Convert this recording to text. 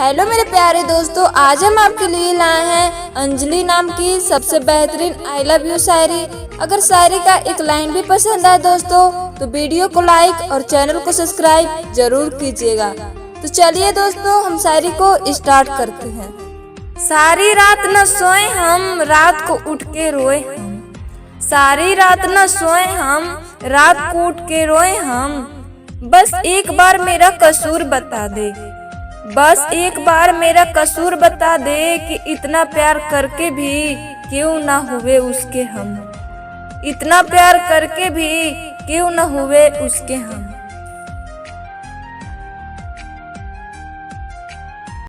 Hello मेरे प्यारे दोस्तों, आज हम आपके लिए लाए हैं अंजलि नाम की सबसे बेहतरीन आई लव यू शायरी। अगर शायरी का एक लाइन भी पसंद आए दोस्तों तो वीडियो को लाइक और चैनल को सब्सक्राइब जरूर कीजिएगा। तो चलिए दोस्तों, हम शायरी को स्टार्ट करते हैं। सारी रात न सोए हम, रात को उठ के रोए हम। सारी रात न सोए हम, रात को उठ के रोए हम। बस एक बार मेरा कसूर बता दे, बस एक बार मेरा कसूर बता दे कि इतना प्यार करके भी क्यों ना हुए उसके हम। इतना प्यार करके भी क्यों ना हुए उसके हम।